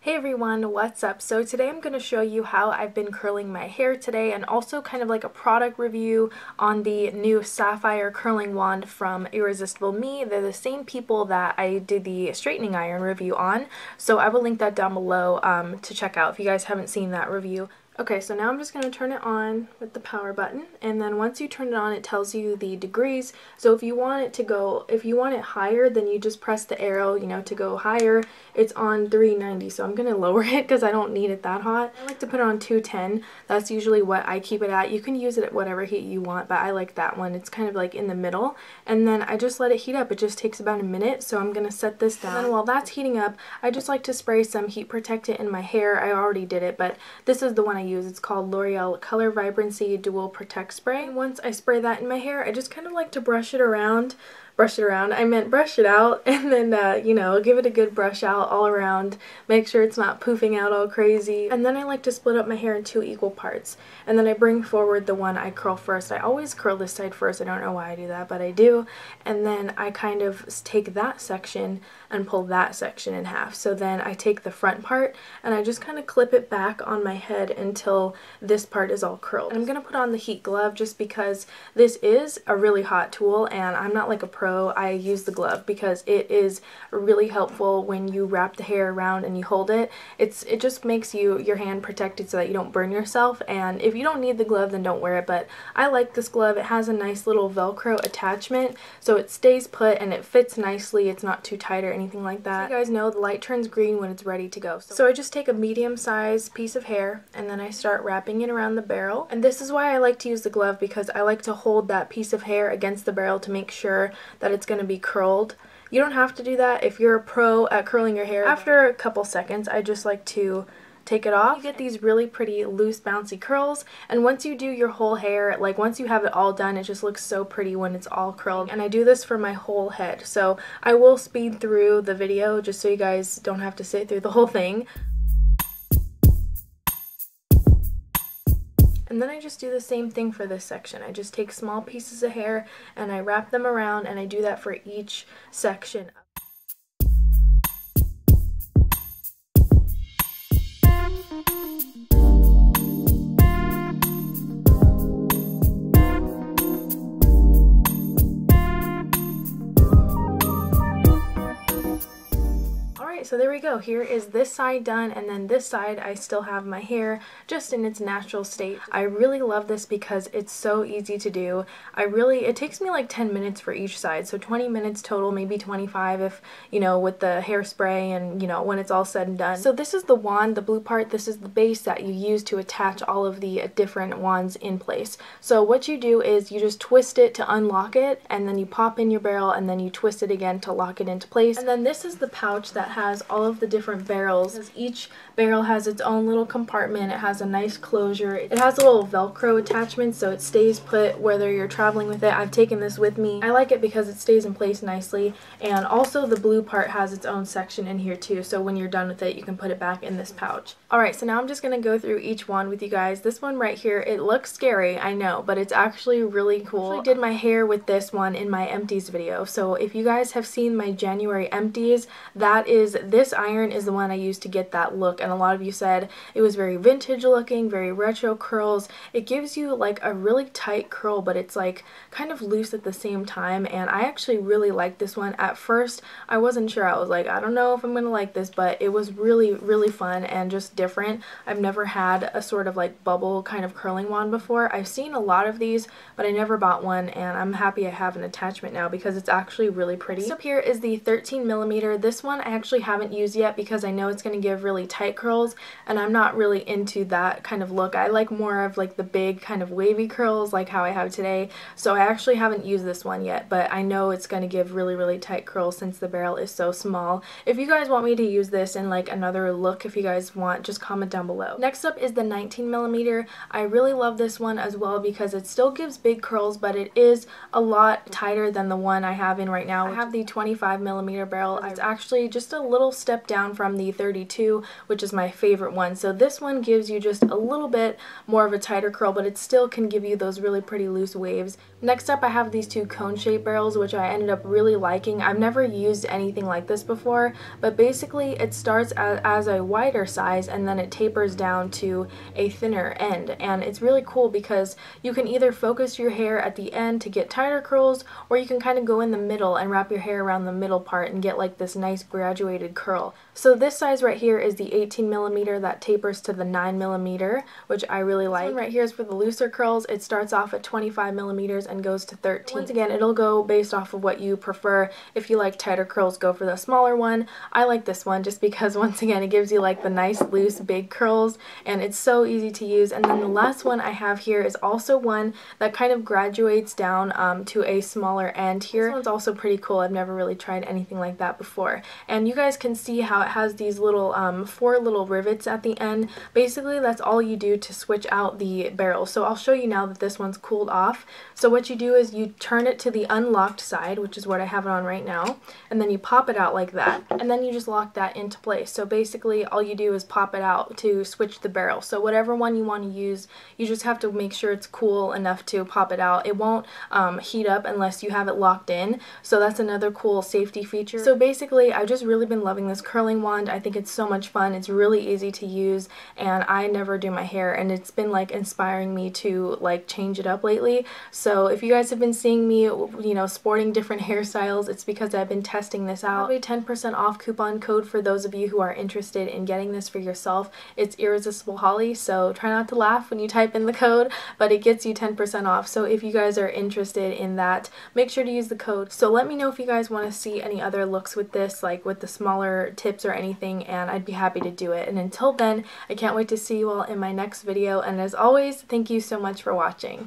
Hey everyone, what's up? So today I'm going to show you how I've been curling my hair today and also kind of like a product review on the new Sapphire curling wand from Irresistible Me. They're the same people that I did the straightening iron review on, so I will link that down below to check out if you guys haven't seen that review. Okay, so now I'm just going to turn it on with the power button, and then once you turn it on it tells you the degrees. So if you want it higher, then you just press the arrow, to go higher. It's on 390, so I'm going to lower it because I don't need it that hot. I like to put it on 210. That's usually what I keep it at. You can use it at whatever heat you want, but I like that one. It's kind of like in the middle, and then I just let it heat up. It just takes about a minute, so I'm going to set this down. And then while that's heating up, I just like to spray some heat protectant in my hair. I already did it, but this is the one I use. It's called L'Oreal Color Vibrancy Dual Protect Spray. And once I spray that in my hair, I just kind of like to brush it out, and then, give it a good brush out all around, make sure it's not poofing out all crazy. And then I like to split up my hair in 2 equal parts, and then I bring forward the one I curl first. I always curl this side first. I don't know why I do that, but I do. And then I kind of take that section and pull that section in half. So then I take the front part and I just kind of clip it back on my head until this part is all curled. And I'm going to put on the heat glove just because this is a really hot tool and I'm not like a pro. I use the glove because it is really helpful when you wrap the hair around and you hold it. It just makes your hand protected so that you don't burn yourself, and if you don't need the glove then don't wear it, but I like this glove. It has a nice little Velcro attachment so it stays put and it fits nicely. It's not too tight or anything like that. So you guys know the light turns green when it's ready to go. So I just take a medium-sized piece of hair and then I start wrapping it around the barrel, and this is why I like to use the glove, because I like to hold that piece of hair against the barrel to make sure that it's going to be curled. You don't have to do that if you're a pro at curling your hair. After a couple seconds, I just like to take it off. You get these really pretty loose bouncy curls, and once you do your whole hair, like once you have it all done, it just looks so pretty when it's all curled. And I do this for my whole head, so I will speed through the video just so you guys don't have to sit through the whole thing. And then I just do the same thing for this section. I just take small pieces of hair and I wrap them around, and I do that for each section. So there we go. Here is this side done, and then this side I still have my hair just in its natural state. I really love this because it's so easy to do. It takes me like 10 minutes for each side, so 20 minutes total, maybe 25 if, with the hairspray and, when it's all said and done. So this is the wand, the blue part. This is the base that you use to attach all of the different wands in place. So what you do is you just twist it to unlock it, and then you pop in your barrel, and then you twist it again to lock it into place. And then this is the pouch that has all of the different barrels. Each barrel has its own little compartment. It has a nice closure. It has a little Velcro attachment so it stays put whether you're traveling with it. I've taken this with me. I like it because it stays in place nicely, and also the blue part has its own section in here too, so when you're done with it you can put it back in this pouch. Alright, so now I'm just going to go through each wand with you guys. This one right here, it looks scary, I know, but it's actually really cool. I did my hair with this one in my empties video, so if you guys have seen my January empties, this iron is the one I used to get that look, and a lot of you said it was very vintage looking, very retro curls. It gives you like a really tight curl, but it's like kind of loose at the same time, and I actually really like this one. At first I wasn't sure. I was like, I don't know if I'm gonna like this, but it was really fun and just different. I've never had a sort of like bubble kind of curling wand before. I've seen a lot of these, but I never bought one, and I'm happy I have an attachment now because it's actually really pretty. So up here is the 13mm. This one I actually haven't used yet because I know it's going to give really tight curls, and I'm not really into that kind of look. I like more of like the big kind of wavy curls like how I have today, so I actually haven't used this one yet, but I know it's going to give really tight curls since the barrel is so small. If you guys want me to use this in like another look, if you guys want, just comment down below. Next up is the 19mm. I really love this one as well because it still gives big curls, but it is a lot tighter than the one I have in right now. I have the 25mm barrel. It's actually just a little little step down from the 32, which is my favorite one. So this one gives you just a little bit more of a tighter curl, but it still can give you those really pretty loose waves. Next up, I have these two cone shape barrels, which I ended up really liking. I've never used anything like this before, but basically it starts as a wider size and then it tapers down to a thinner end. And it's really cool because you can either focus your hair at the end to get tighter curls, or you can kind of go in the middle and wrap your hair around the middle part and get like this nice graduated curl. So this size right here is the 18mm that tapers to the 9mm, which I really like. This one right here is for the looser curls. It starts off at 25mm and goes to 13. Once again, it'll go based off of what you prefer. If you like tighter curls, go for the smaller one. I like this one just because, once again, it gives you like the nice loose big curls, and it's so easy to use. And then the last one I have here is also one that kind of graduates down to a smaller end here. This one's also pretty cool. I've never really tried anything like that before. And you guys can see how it has these little 4 little rivets at the end. Basically, that's all you do to switch out the barrel. So I'll show you now that this one's cooled off. So what you do is you turn it to the unlocked side, which is what I have it on right now, and then you pop it out like that, and then you just lock that into place. So basically all you do is pop it out to switch the barrel. So whatever one you want to use, you just have to make sure it's cool enough to pop it out. It won't heat up unless you have it locked in, so that's another cool safety feature. So basically, I've just really been loving this curling wand. I think it's so much fun. It's really easy to use, and I never do my hair, and it's been like inspiring me to like change it up lately. So if you guys have been seeing me, you know, sporting different hairstyles, it's because I've been testing this out. I have a 10% off coupon code for those of you who are interested in getting this for yourself. It's Irresistible Hollie, so try not to laugh when you type in the code, but it gets you 10% off. So if you guys are interested in that, make sure to use the code. So let me know if you guys want to see any other looks with this, like with the smaller tips or anything, and I'd be happy to do it. And until then, I can't wait to see you all in my next video, and as always, thank you so much for watching.